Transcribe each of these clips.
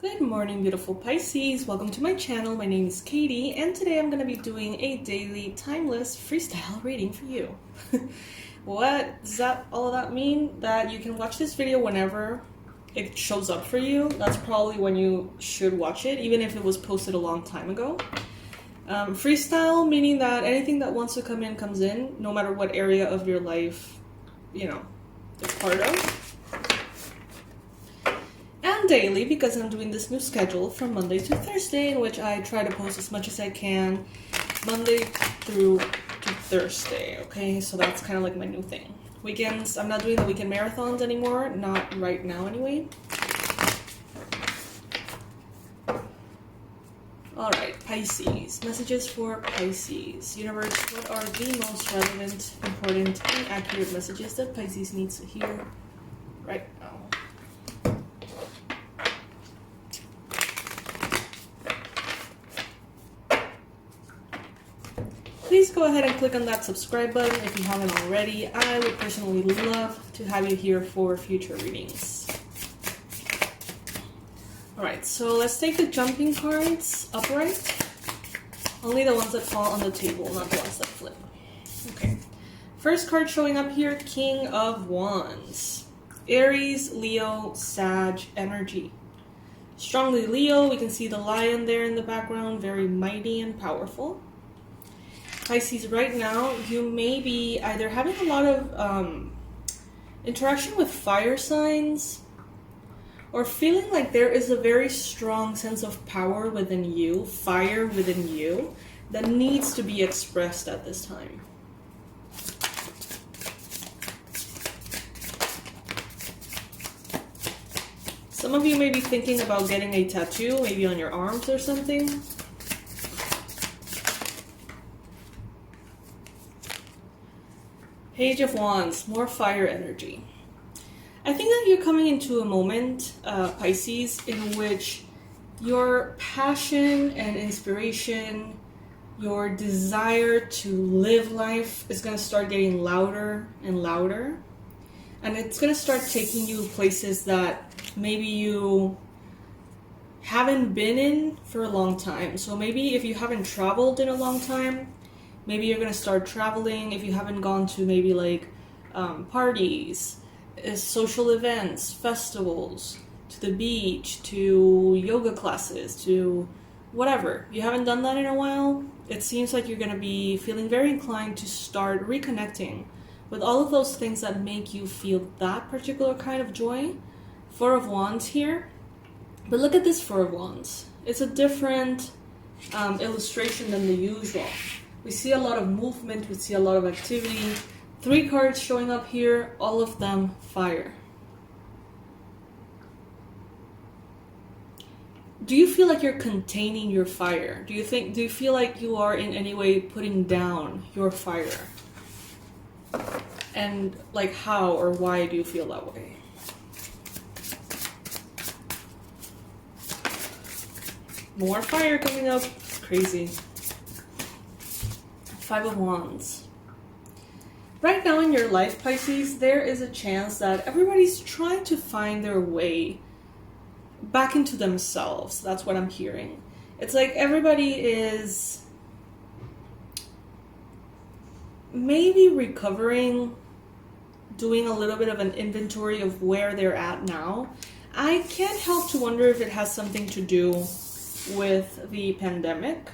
Good morning, beautiful Pisces. Welcome to my channel. My name is Katie, and today I'm going to be doing a daily timeless freestyle reading for you. What does all of that mean? That you can watch this video whenever it shows up for you. That's probably when you should watch it, even if it was posted a long time ago. Freestyle meaning that anything that wants to come in comes in, no matter what area of your life, it's part of. And daily, because I'm doing this new schedule from Monday to Thursday, in which I try to post as much as I can Monday through to Thursday. Okay, so that's kind of like my new thing. Weekends, I'm not doing the weekend marathons anymore, not right now anyway. Alright, Pisces. Messages for Pisces. Universe, what are the most relevant, important, and accurate messages that Pisces needs to hear right now? Please go ahead and click on that subscribe button if you haven't already. I would personally love to have you here for future readings. Alright, so let's take the jumping cards upright. Only the ones that fall on the table, not the ones that flip. Okay. First card showing up here, King of Wands. Aries, Leo, Sag energy. Strongly Leo, we can see the lion there in the background, very mighty and powerful. Pisces, right now, you may be either having a lot of interaction with fire signs or feeling like there is a very strong sense of power within you, fire within you, that needs to be expressed at this time. Some of you may be thinking about getting a tattoo, maybe on your arms or something. Page of Wands, more fire energy. I think that you're coming into a moment, Pisces, in which your passion and inspiration, your desire to live life is going to start getting louder and louder. And it's going to start taking you places that maybe you haven't been in for a long time. So maybe if you haven't traveled in a long time, maybe you're going to start traveling if you haven't gone to maybe like parties, social events, festivals, to the beach, to yoga classes, to whatever. You haven't done that in a while. It seems like you're going to be feeling very inclined to start reconnecting with all of those things that make you feel that particular kind of joy. Four of Wands here. But look at this Four of Wands. It's a different illustration than the usual. We see a lot of movement, we see a lot of activity. Three cards showing up here, all of them fire. Do you feel like you're containing your fire? Do you feel like you are in any way putting down your fire? And like how or why do you feel that way? More fire coming up. It's crazy. Five of Wands. Right now in your life, Pisces, there is a chance that everybody's trying to find their way back into themselves. That's what I'm hearing. It's like everybody is maybe recovering, doing a little bit of an inventory of where they're at now. I can't help to wonder if it has something to do with the pandemic.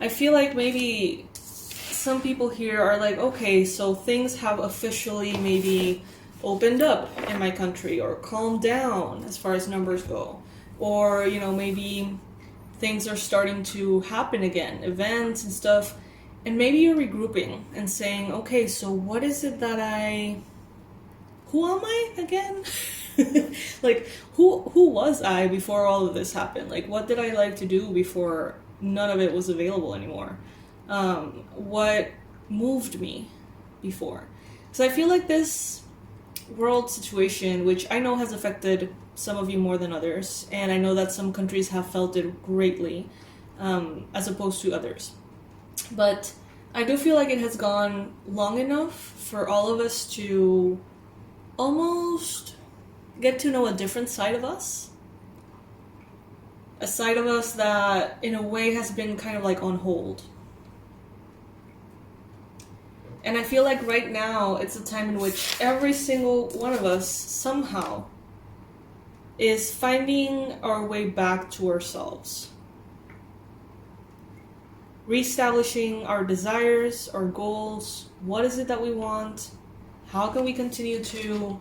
I feel like maybe some people here are like, okay, so things have officially maybe opened up in my country or calmed down as far as numbers go. Or, maybe things are starting to happen again, events and stuff. And maybe you're regrouping and saying, okay, so what is it that who am I again? Like, who was I before all of this happened? Like, what did I like to do before none of it was available anymore? What moved me before? So I feel like this world situation, which I know has affected some of you more than others, and I know that some countries have felt it greatly, as opposed to others. But I do feel like it has gone long enough for all of us to almost get to know a different side of us. A side of us that, in a way, has been kind of like on hold. And I feel like right now, it's a time in which every single one of us, somehow, is finding our way back to ourselves. Reestablishing our desires, our goals. What is it that we want? How can we continue to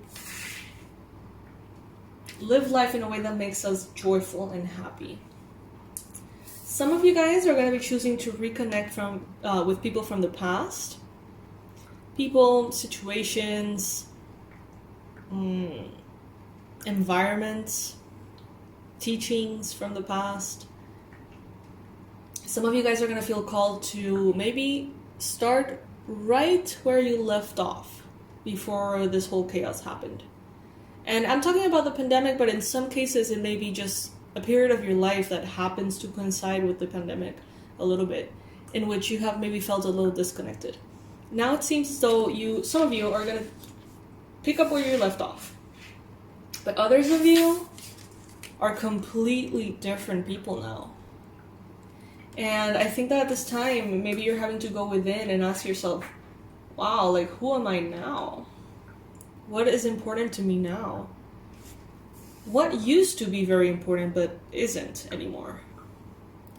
live life in a way that makes us joyful and happy? Some of you guys are going to be choosing to reconnect with people from the past. People, situations, environments, teachings from the past. Some of you guys are going to feel called to maybe start right where you left off before this whole chaos happened. And I'm talking about the pandemic, but in some cases it may be just a period of your life that happens to coincide with the pandemic a little bit, in which you have maybe felt a little disconnected. Now it seems as though some of you are going to pick up where you left off. But others of you are completely different people now. And I think that at this time, maybe you're having to go within and ask yourself, wow, like, who am I now? What is important to me now? What used to be very important but isn't anymore?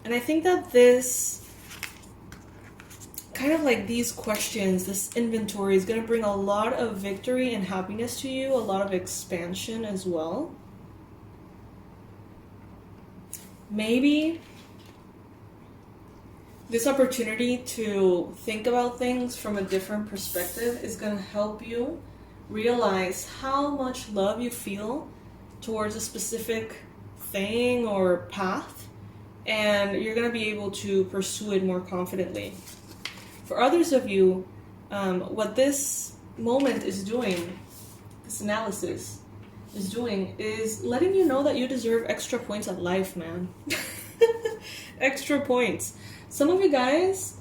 And I think that this kind of like these questions, this inventory is going to bring a lot of victory and happiness to you, a lot of expansion as well. Maybe this opportunity to think about things from a different perspective is going to help you realize how much love you feel towards a specific thing or path, and you're going to be able to pursue it more confidently. For others of you, what this moment is doing, this analysis is doing, is letting you know that you deserve extra points at life, man. Extra points. Some of you guys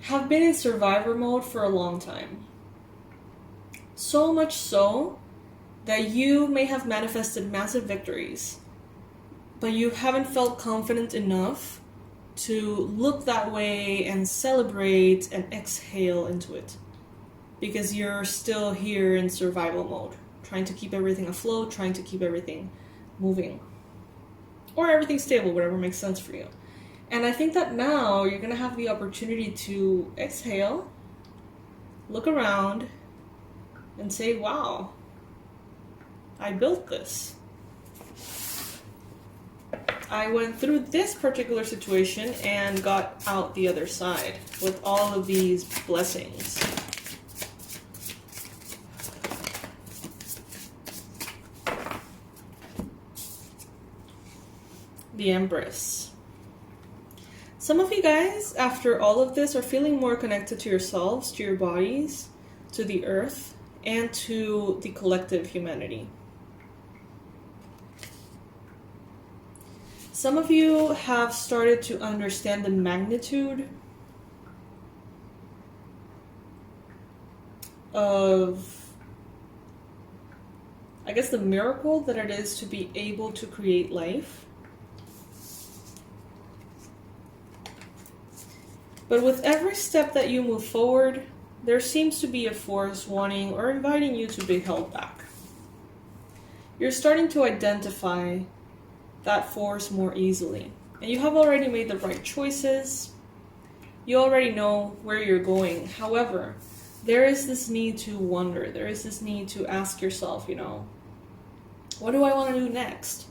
have been in survivor mode for a long time. So much so that you may have manifested massive victories, but you haven't felt confident enough to look that way and celebrate and exhale into it, because you're still here in survival mode, trying to keep everything afloat, trying to keep everything moving, or everything stable, whatever makes sense for you. And I think that now you're going to have the opportunity to exhale, look around, and say, wow, I built this. I went through this particular situation and got out the other side with all of these blessings. The Empress. Some of you guys, after all of this, are feeling more connected to yourselves, to your bodies, to the earth, and to the collective humanity. Some of you have started to understand the magnitude of, I guess, the miracle that it is to be able to create life. But with every step that you move forward, there seems to be a force wanting or inviting you to be held back. You're starting to identify that force more easily. And you have already made the right choices. You already know where you're going. However, there is this need to wonder. There is this need to ask yourself, what do I want to do next?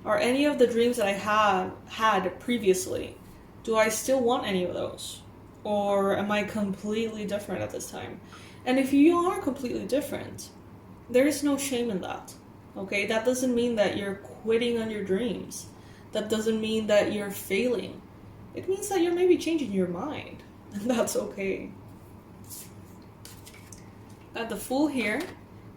Are any of the dreams that I had previously, do I still want any of those? Or am I completely different at this time? And if you are completely different, there is no shame in that. Okay, that doesn't mean that you're quitting on your dreams. That doesn't mean that you're failing. It means that you're maybe changing your mind. And that's okay. At the Fool here,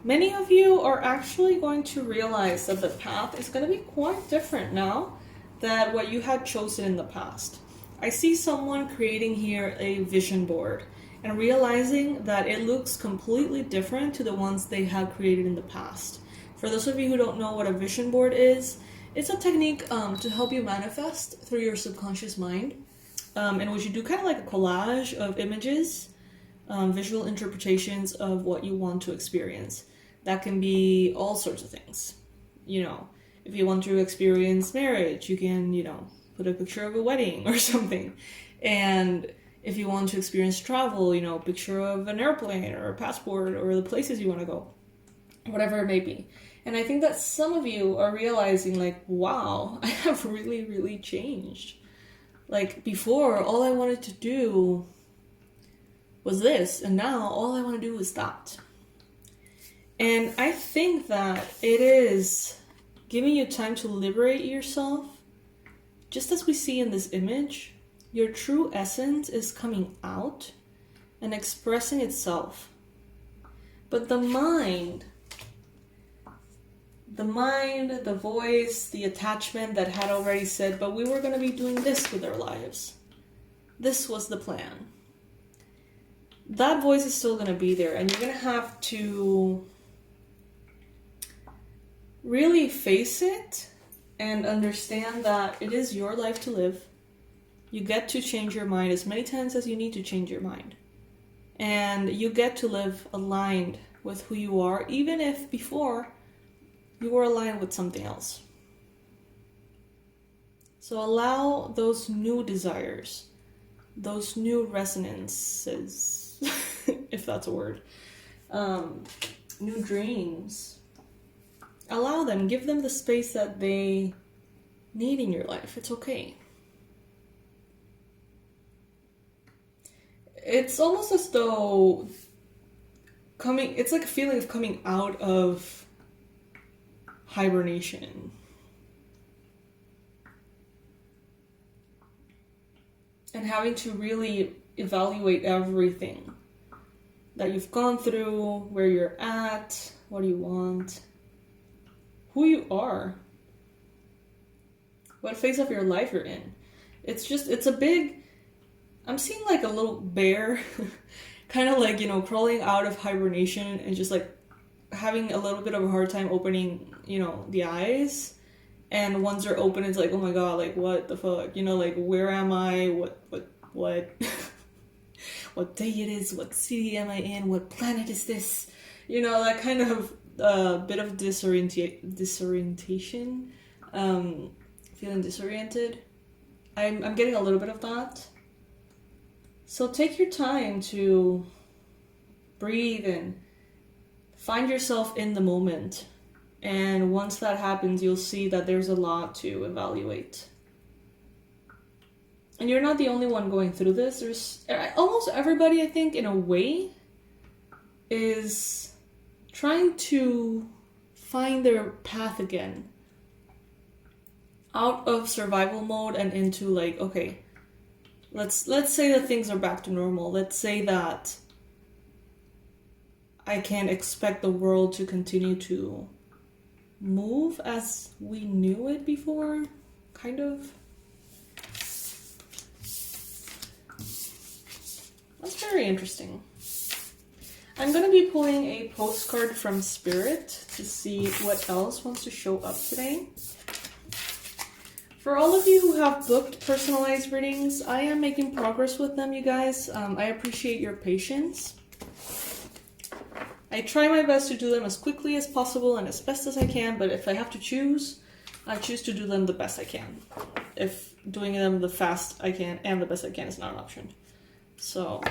many of you are actually going to realize that the path is going to be quite different now than what you had chosen in the past. I see someone creating here a vision board and realizing that it looks completely different to the ones they had created in the past. For those of you who don't know what a vision board is, it's a technique to help you manifest through your subconscious mind, in which you do kind of like a collage of images, visual interpretations of what you want to experience. That can be all sorts of things. You know, if you want to experience marriage, you can, you know, put a picture of a wedding or something. And if you want to experience travel, you know, picture of an airplane or a passport or the places you want to go, whatever it may be. And I think that some of you are realizing like, wow, I have really, really changed. Like before, all I wanted to do was this, and now all I want to do is that. And I think that it is giving you time to liberate yourself. Just as we see in this image, your true essence is coming out and expressing itself. But the mind, the voice, the attachment that had already said, but we were going to be doing this with our lives. This was the plan. That voice is still going to be there, and you're going to have to really face it and understand that it is your life to live. You get to change your mind as many times as you need to change your mind. And you get to live aligned with who you are, even if before you were aligned with something else. So allow those new desires, those new resonances, if that's a word, new dreams. Allow them, give them the space that they need in your life. It's okay. It's almost as though it's like a feeling of coming out of hibernation. And having to really evaluate everything that you've gone through, where you're at, what do you want, who you are, what phase of your life you're in. It's a big, I'm seeing like a little bear, kind of like, you know, crawling out of hibernation and just like having a little bit of a hard time opening, you know, the eyes. And once they're open, it's like, oh my god, like what the fuck, you know, like where am I, what what day it is, what city am I in, what planet is this, you know, that kind of bit of disorientation, feeling disoriented. I'm getting a little bit of that. So take your time to breathe and find yourself in the moment. And once that happens, you'll see that there's a lot to evaluate. And you're not the only one going through this. There's almost everybody, I think, in a way, is trying to find their path again. Out of survival mode and into like, okay, let's say that things are back to normal. Let's say that I can expect the world to continue to move as we knew it before, kind of. That's very interesting. I'm going to be pulling a postcard from Spirit to see what else wants to show up today. For all of you who have booked personalized readings, I am making progress with them, you guys. I appreciate your patience. I try my best to do them as quickly as possible and as best as I can, but if I have to choose, I choose to do them the best I can. If doing them the fast I can and the best I can is not an option. So,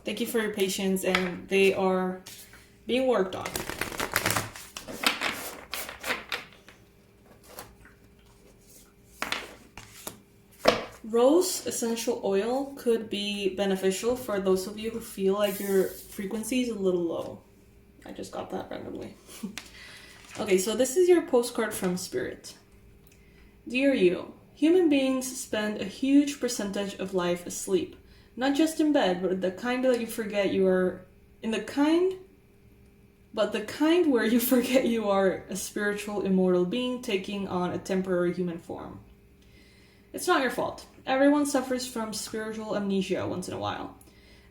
thank you for your patience, and they are being worked on. Rose essential oil could be beneficial for those of you who feel like your frequency is a little low. I just got that randomly. Okay, so this is your postcard from Spirit. Dear you, human beings spend a huge percentage of life asleep. Not just in bed, but the kind that you forget you are in the kind, but the kind where you forget you are a spiritual, immortal being taking on a temporary human form. It's not your fault. Everyone suffers from spiritual amnesia once in a while.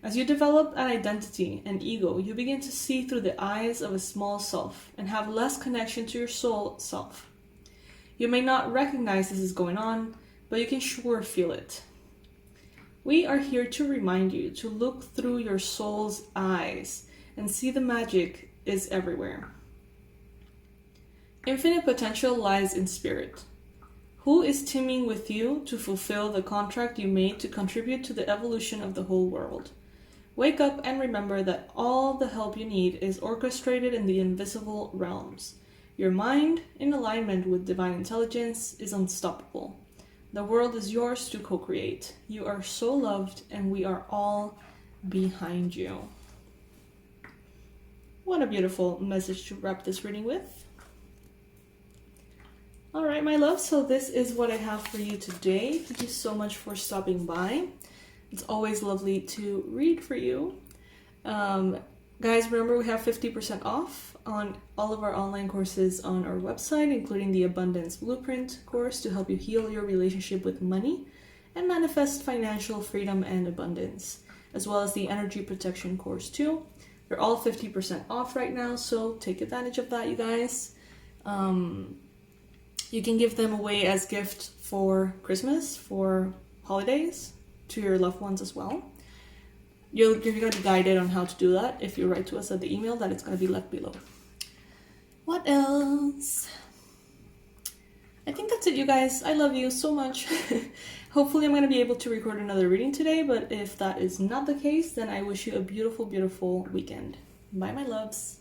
As you develop an identity and ego, you begin to see through the eyes of a small self and have less connection to your soul self. You may not recognize this is going on, but you can sure feel it. We are here to remind you to look through your soul's eyes and see the magic is everywhere. Infinite potential lies in spirit. Who is teaming with you to fulfill the contract you made to contribute to the evolution of the whole world? Wake up and remember that all the help you need is orchestrated in the invisible realms. Your mind, in alignment with divine intelligence, is unstoppable. The world is yours to co-create. You are so loved, and we are all behind you. What a beautiful message to wrap this reading with. All right, my love, so this is what I have for you today. Thank you so much for stopping by. It's always lovely to read for you. Guys, remember we have 50% off on all of our online courses on our website, including the Abundance Blueprint course to help you heal your relationship with money and manifest financial freedom and abundance, as well as the Energy Protection course too. They're all 50% off right now, so take advantage of that, you guys. You can give them away as gift for Christmas, for holidays, to your loved ones as well. You're going to be guided on how to do that if you write to us at the email that is going to be left below. What else? I think that's it, you guys. I love you so much. Hopefully I'm going to be able to record another reading today, but if that is not the case, then I wish you a beautiful, beautiful weekend. Bye, my loves.